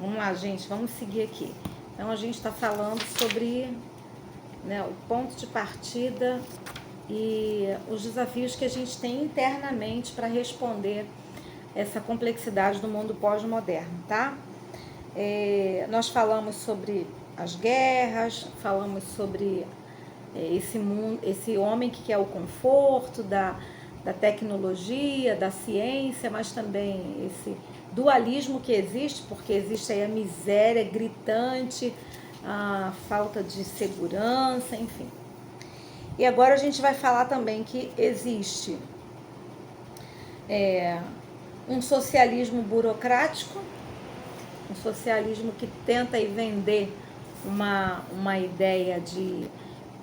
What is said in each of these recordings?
Vamos lá, gente, vamos seguir aqui. Então, a gente está falando sobre, né, o ponto de partida e os desafios que a gente tem internamente para responder essa complexidade do mundo pós-moderno, tá? Nós falamos sobre as guerras, falamos sobre esse mundo, esse homem que quer o conforto da tecnologia, da ciência, mas também esse dualismo que existe, porque existe aí a miséria gritante, a falta de segurança, enfim. E agora a gente vai falar também que existe um socialismo burocrático, um socialismo que tenta aí vender uma ideia de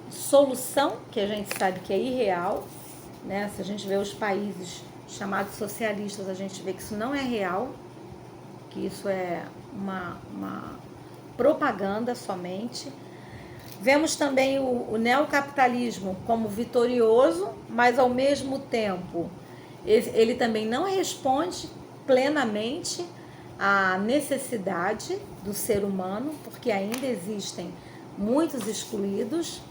solução, que a gente sabe que é irreal, né? Se a gente vê os países chamados socialistas, a gente vê que isso não é real, que isso é uma propaganda somente. Vemos também o neocapitalismo como vitorioso, mas ao mesmo tempo ele também não responde plenamente à necessidade do ser humano, porque ainda existem muitos excluídos.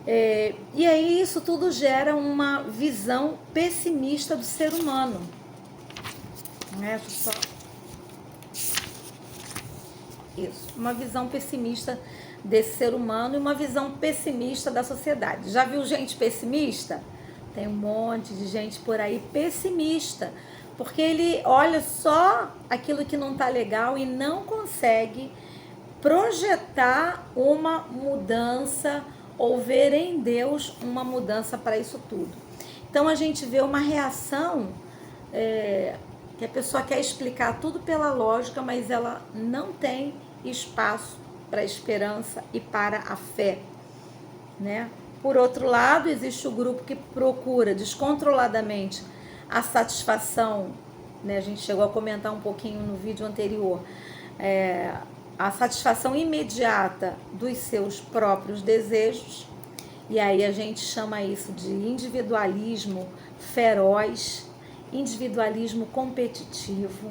E aí isso tudo gera uma visão pessimista do ser humano. Isso, uma visão pessimista desse ser humano e uma visão pessimista da sociedade. Já viu gente pessimista? Tem um monte de gente por aí pessimista, porque ele olha só aquilo que não está legal e não consegue projetar uma mudança ou ver em Deus uma mudança para isso tudo. Então a gente vê uma reação que a pessoa quer explicar tudo pela lógica, mas ela não tem espaço para a esperança e para a fé, né? Por outro lado, existe o grupo que procura descontroladamente a satisfação, né? A gente chegou a comentar um pouquinho no vídeo anterior, a satisfação imediata dos seus próprios desejos, e aí a gente chama isso de individualismo feroz, individualismo competitivo,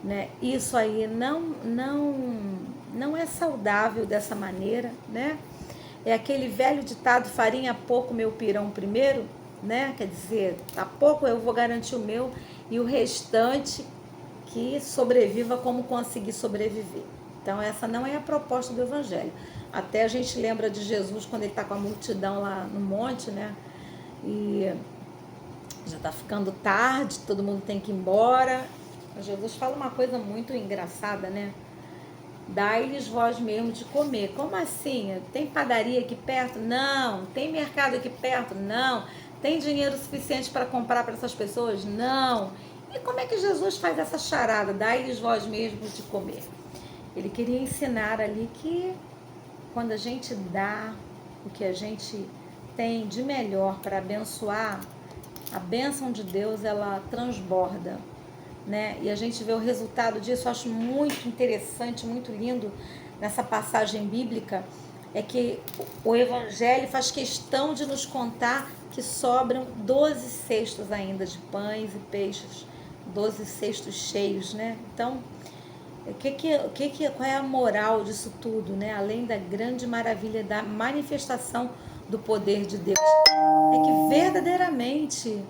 né? Isso aí não é saudável dessa maneira, né? É aquele velho ditado, farinha pouco, meu pirão primeiro, né? Quer dizer, a pouco eu vou garantir o meu e o restante que sobreviva como conseguir sobreviver. Então essa não é a proposta do Evangelho. Até a gente lembra de Jesus quando ele está com a multidão lá no monte, né? E já está ficando tarde, todo mundo tem que ir embora. Jesus fala uma coisa muito engraçada, né? Dai-lhes vós mesmo de comer. Como assim? Tem padaria aqui perto? Não. Tem mercado aqui perto? Não. Tem dinheiro suficiente para comprar para essas pessoas? Não. E como é que Jesus faz essa charada? Dai-lhes vós mesmos de comer. Ele queria ensinar ali que quando a gente dá o que a gente tem de melhor para abençoar, a bênção de Deus, ela transborda, né? E a gente vê o resultado disso. Eu acho muito interessante, muito lindo nessa passagem bíblica, é que o Evangelho faz questão de nos contar que sobram 12 cestos ainda de pães e peixes, 12 cestos cheios, né? Então, qual é a moral disso tudo, né? Além da grande maravilha da manifestação do poder de Deus, é que verdadeiramente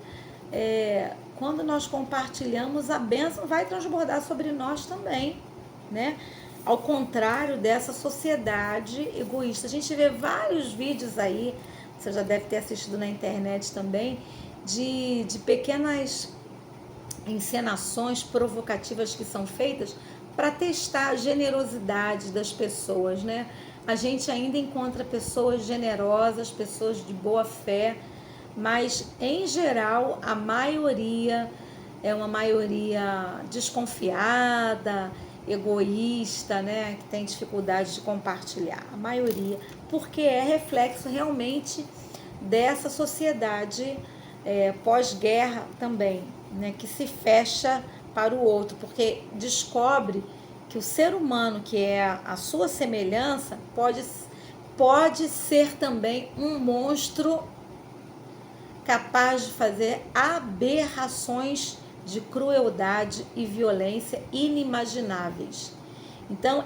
quando nós compartilhamos, a bênção vai transbordar sobre nós também, né? Ao contrário dessa sociedade egoísta. A gente vê vários vídeos aí, você já deve ter assistido na internet também, de pequenas encenações provocativas que são feitas para testar a generosidade das pessoas, né? A gente ainda encontra pessoas generosas, pessoas de boa fé, mas em geral a maioria é uma maioria desconfiada, egoísta, né? Que tem dificuldade de compartilhar. A maioria, porque é reflexo realmente dessa sociedade pós-guerra também, né? Que se fecha para o outro, porque descobre que o ser humano, que é a sua semelhança, pode ser também um monstro capaz de fazer aberrações de crueldade e violência inimagináveis. Então,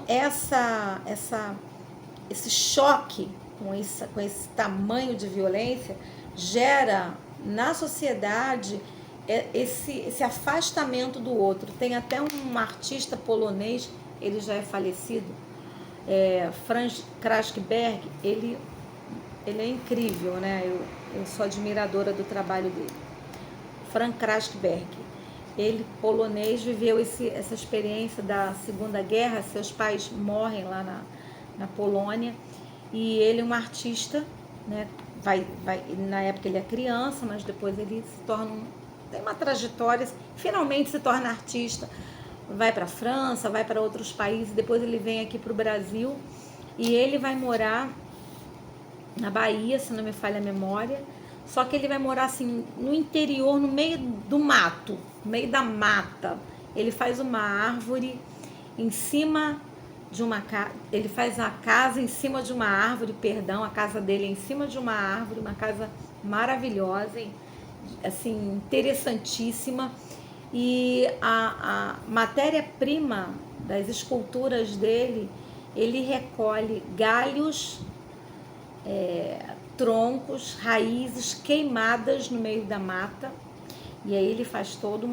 esse choque com esse tamanho de violência gera na sociedade esse afastamento do outro. Tem até um artista polonês, ele já é falecido, Franz Kraftwerk, ele é incrível, né? Eu sou admiradora do trabalho dele. Franz Kraftwerk, ele, polonês, viveu essa experiência da Segunda Guerra. Seus pais morrem lá na Polônia, e ele é um artista, né? Na época ele é criança, mas depois ele se torna tem uma trajetória, finalmente se torna artista, vai para a França, vai para outros países, depois ele vem aqui para o Brasil, e ele vai morar na Bahia, se não me falha a memória, só que ele vai morar assim no interior, no meio do mato, no meio da mata. Ele faz uma árvore em cima de uma casa, ele faz a casa em cima de uma árvore, a casa dele é em cima de uma árvore, uma casa maravilhosa, assim, interessantíssima, e a matéria-prima das esculturas dele, ele recolhe galhos, troncos, raízes queimadas no meio da mata, e aí ele faz toda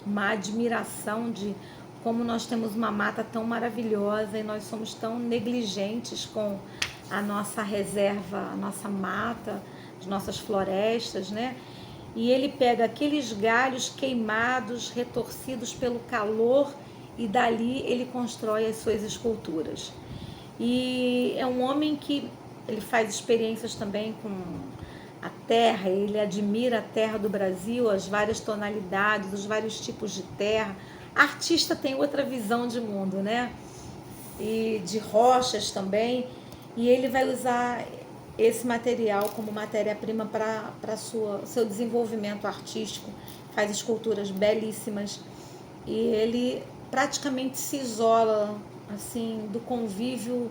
uma admiração de como nós temos uma mata tão maravilhosa e nós somos tão negligentes com a nossa reserva, a nossa mata, as nossas florestas, né? E ele pega aqueles galhos queimados, retorcidos pelo calor, e dali ele constrói as suas esculturas. E é um homem que ele faz experiências também com a terra, ele admira a terra do Brasil, as várias tonalidades, os vários tipos de terra. Artista tem outra visão de mundo, né? E de rochas também, e ele vai usar esse material como matéria-prima para seu desenvolvimento artístico, faz esculturas belíssimas, e ele praticamente se isola assim do convívio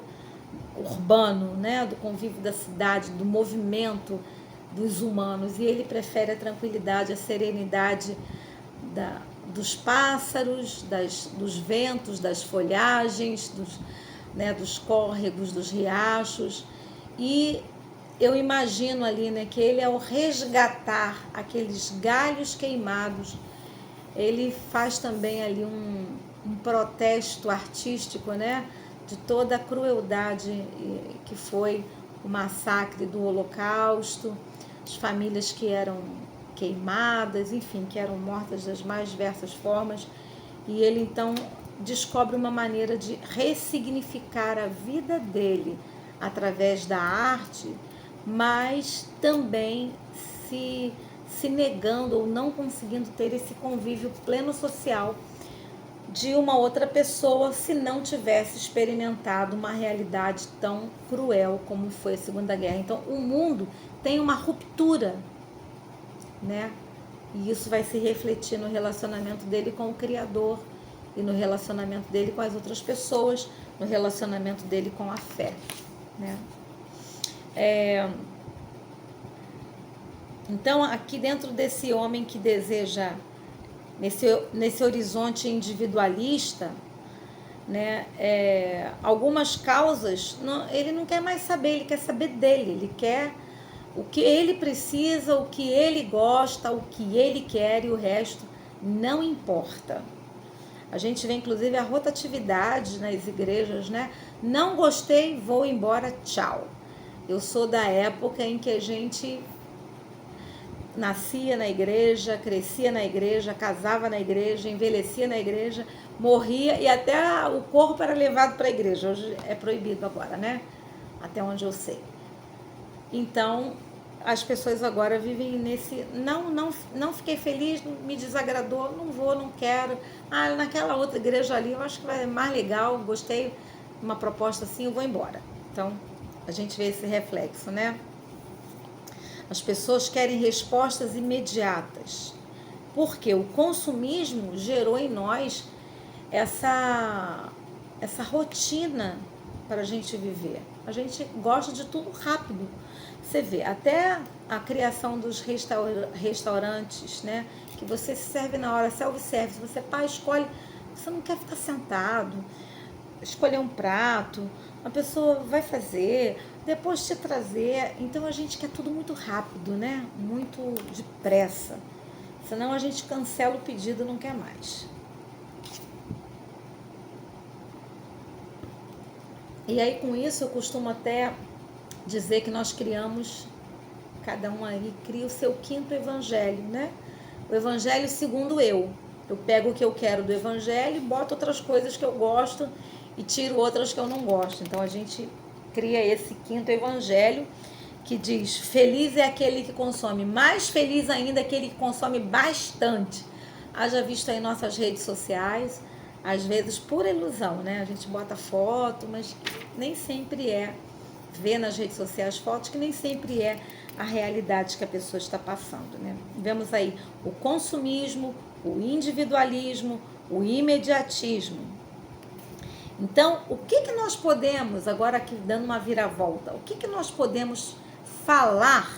urbano, né? Do convívio da cidade, do movimento dos humanos, e ele prefere a tranquilidade, a serenidade dos pássaros, dos ventos, das folhagens, dos córregos, dos riachos. E eu imagino ali, né, que ele, ao resgatar aqueles galhos queimados, ele faz também ali um protesto artístico, né, de toda a crueldade que foi o massacre do Holocausto, as famílias que eram queimadas, enfim, que eram mortas das mais diversas formas. E ele então descobre uma maneira de ressignificar a vida dele através da arte, mas também se negando ou não conseguindo ter esse convívio pleno social de uma outra pessoa, se não tivesse experimentado uma realidade tão cruel como foi a Segunda Guerra. Então o mundo tem uma ruptura, né? E isso vai se refletir no relacionamento dele com o Criador, e no relacionamento dele com as outras pessoas, no relacionamento dele com a fé, né? Então, aqui dentro desse homem que deseja, nesse horizonte individualista, né, algumas causas, ele não quer mais saber, ele quer saber dele, ele quer o que ele precisa, o que ele gosta, o que ele quer, e o resto não importa. A gente vê inclusive a rotatividade nas igrejas, né? Não gostei, vou embora, tchau. Eu sou da época em que a gente nascia na igreja, crescia na igreja, casava na igreja, envelhecia na igreja, morria, e até o corpo era levado para a igreja. Hoje é proibido agora, né? Até onde eu sei. Então, as pessoas agora vivem nesse, não fiquei feliz, me desagradou, não vou, não quero. Ah, naquela outra igreja ali, eu acho que vai mais legal, gostei de uma proposta assim, eu vou embora. Então, a gente vê esse reflexo, né? As pessoas querem respostas imediatas, porque o consumismo gerou em nós essa rotina para a gente viver. A gente gosta de tudo rápido. Você vê, até a criação dos restaurantes, né? Que você serve na hora, self-service, você escolhe, você não quer ficar sentado, escolher um prato, a pessoa vai fazer, depois te trazer. Então a gente quer tudo muito rápido, né? Muito depressa. Senão a gente cancela o pedido e não quer mais. E aí com isso eu costumo até dizer que nós criamos, cada um aí cria o seu quinto evangelho, né? O evangelho segundo eu. Eu pego o que eu quero do evangelho e boto outras coisas que eu gosto e tiro outras que eu não gosto. Então a gente cria esse quinto evangelho que diz: feliz é aquele que consome, mais feliz ainda aquele que consome bastante. Haja visto aí nossas redes sociais, às vezes por ilusão, né? A gente bota foto, mas nem sempre é. Vê nas redes sociais fotos que nem sempre é a realidade que a pessoa está passando, né? Vemos aí o consumismo, o individualismo, o imediatismo. Então, o que nós podemos, agora aqui dando uma viravolta, o que nós podemos falar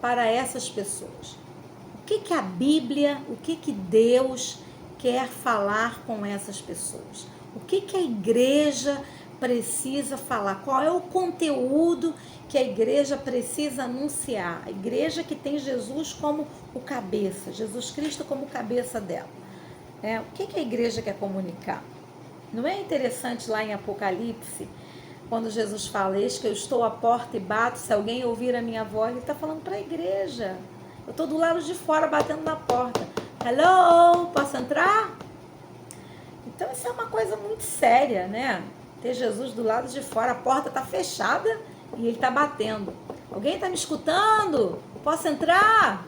para essas pessoas? O que a Bíblia, o que Deus quer falar com essas pessoas? O que a igreja precisa falar? Qual é o conteúdo que a igreja precisa anunciar? A igreja que tem Jesus como o cabeça, Jesus Cristo como cabeça dela. O que a igreja quer comunicar? Não é interessante lá em Apocalipse, quando Jesus fala: eis que eu estou à porta e bato, se alguém ouvir a minha voz? Ele está falando para a igreja. Eu estou do lado de fora batendo na porta. Hello, posso entrar? Então isso é uma coisa muito séria, né? Ter Jesus do lado de fora, a porta está fechada e ele está batendo. Alguém está me escutando? Posso entrar?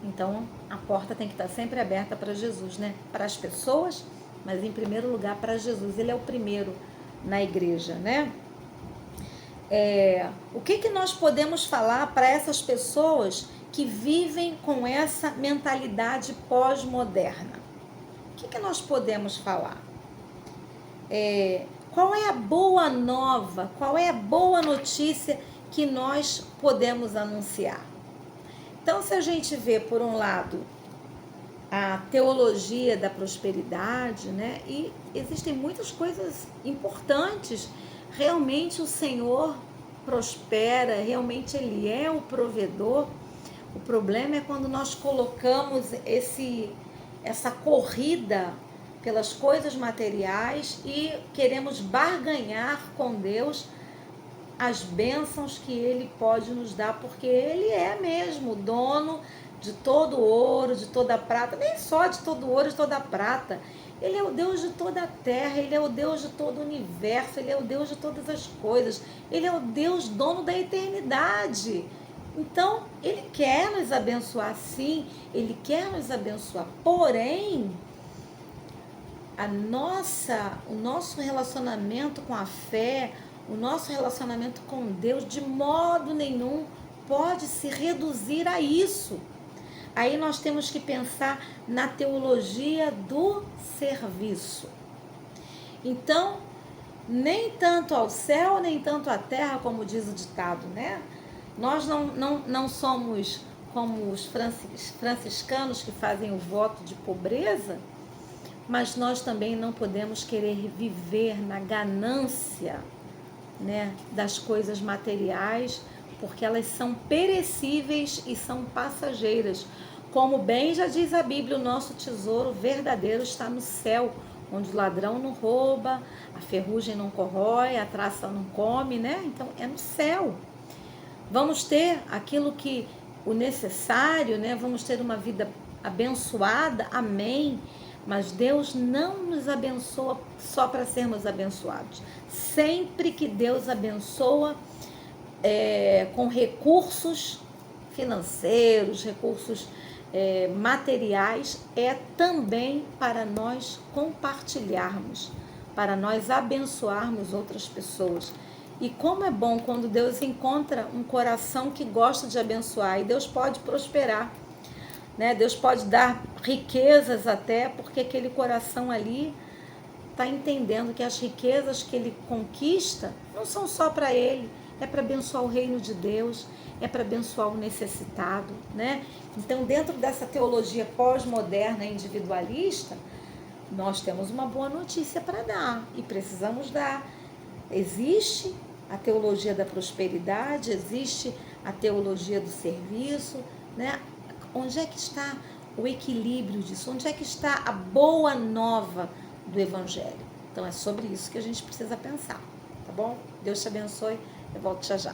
Então a porta tem que estar sempre aberta para Jesus, né? Para as pessoas, mas em primeiro lugar para Jesus. Ele é o primeiro na igreja, né? O que nós podemos falar para essas pessoas que vivem com essa mentalidade pós-moderna? O que nós podemos falar? Qual é a boa nova, qual é a boa notícia que nós podemos anunciar? Então, se a gente vê, por um lado, a teologia da prosperidade, né? E existem muitas coisas importantes. Realmente o Senhor prospera, realmente Ele é o provedor. O problema é quando nós colocamos essa corrida pelas coisas materiais e queremos barganhar com Deus as bênçãos que Ele pode nos dar, porque Ele é mesmo o dono de todo ouro, de toda prata, nem só de todo ouro, de toda prata. Ele é o Deus de toda a terra, Ele é o Deus de todo o universo, Ele é o Deus de todas as coisas, Ele é o Deus dono da eternidade. Então, Ele quer nos abençoar, sim, Ele quer nos abençoar, porém, o nosso relacionamento com a fé, o nosso relacionamento com Deus, de modo nenhum pode se reduzir a isso. Aí nós temos que pensar na teologia do serviço. Então, nem tanto ao céu, nem tanto à terra, como diz o ditado, né? Nós não somos como os franciscanos que fazem o voto de pobreza, mas nós também não podemos querer viver na ganância, né, das coisas materiais, porque elas são perecíveis e são passageiras. Como bem já diz a Bíblia, o nosso tesouro verdadeiro está no céu, onde o ladrão não rouba, a ferrugem não corrói, a traça não come, né? Então é no céu. Vamos ter aquilo que o necessário, né? Vamos ter uma vida abençoada, amém. Mas Deus não nos abençoa só para sermos abençoados. Sempre que Deus abençoa com recursos financeiros, recursos materiais, é também para nós compartilharmos, para nós abençoarmos outras pessoas. E como é bom quando Deus encontra um coração que gosta de abençoar, e Deus pode prosperar, né? Deus pode dar riquezas até, porque aquele coração ali está entendendo que as riquezas que ele conquista não são só para ele, é para abençoar o reino de Deus, é para abençoar o necessitado, né? Então, dentro dessa teologia pós-moderna individualista, nós temos uma boa notícia para dar e precisamos dar. Existe a teologia da prosperidade, existe a teologia do serviço, né? Onde é que está o equilíbrio disso? Onde é que está a boa nova do Evangelho? Então é sobre isso que a gente precisa pensar, tá bom? Deus te abençoe, eu volto já já.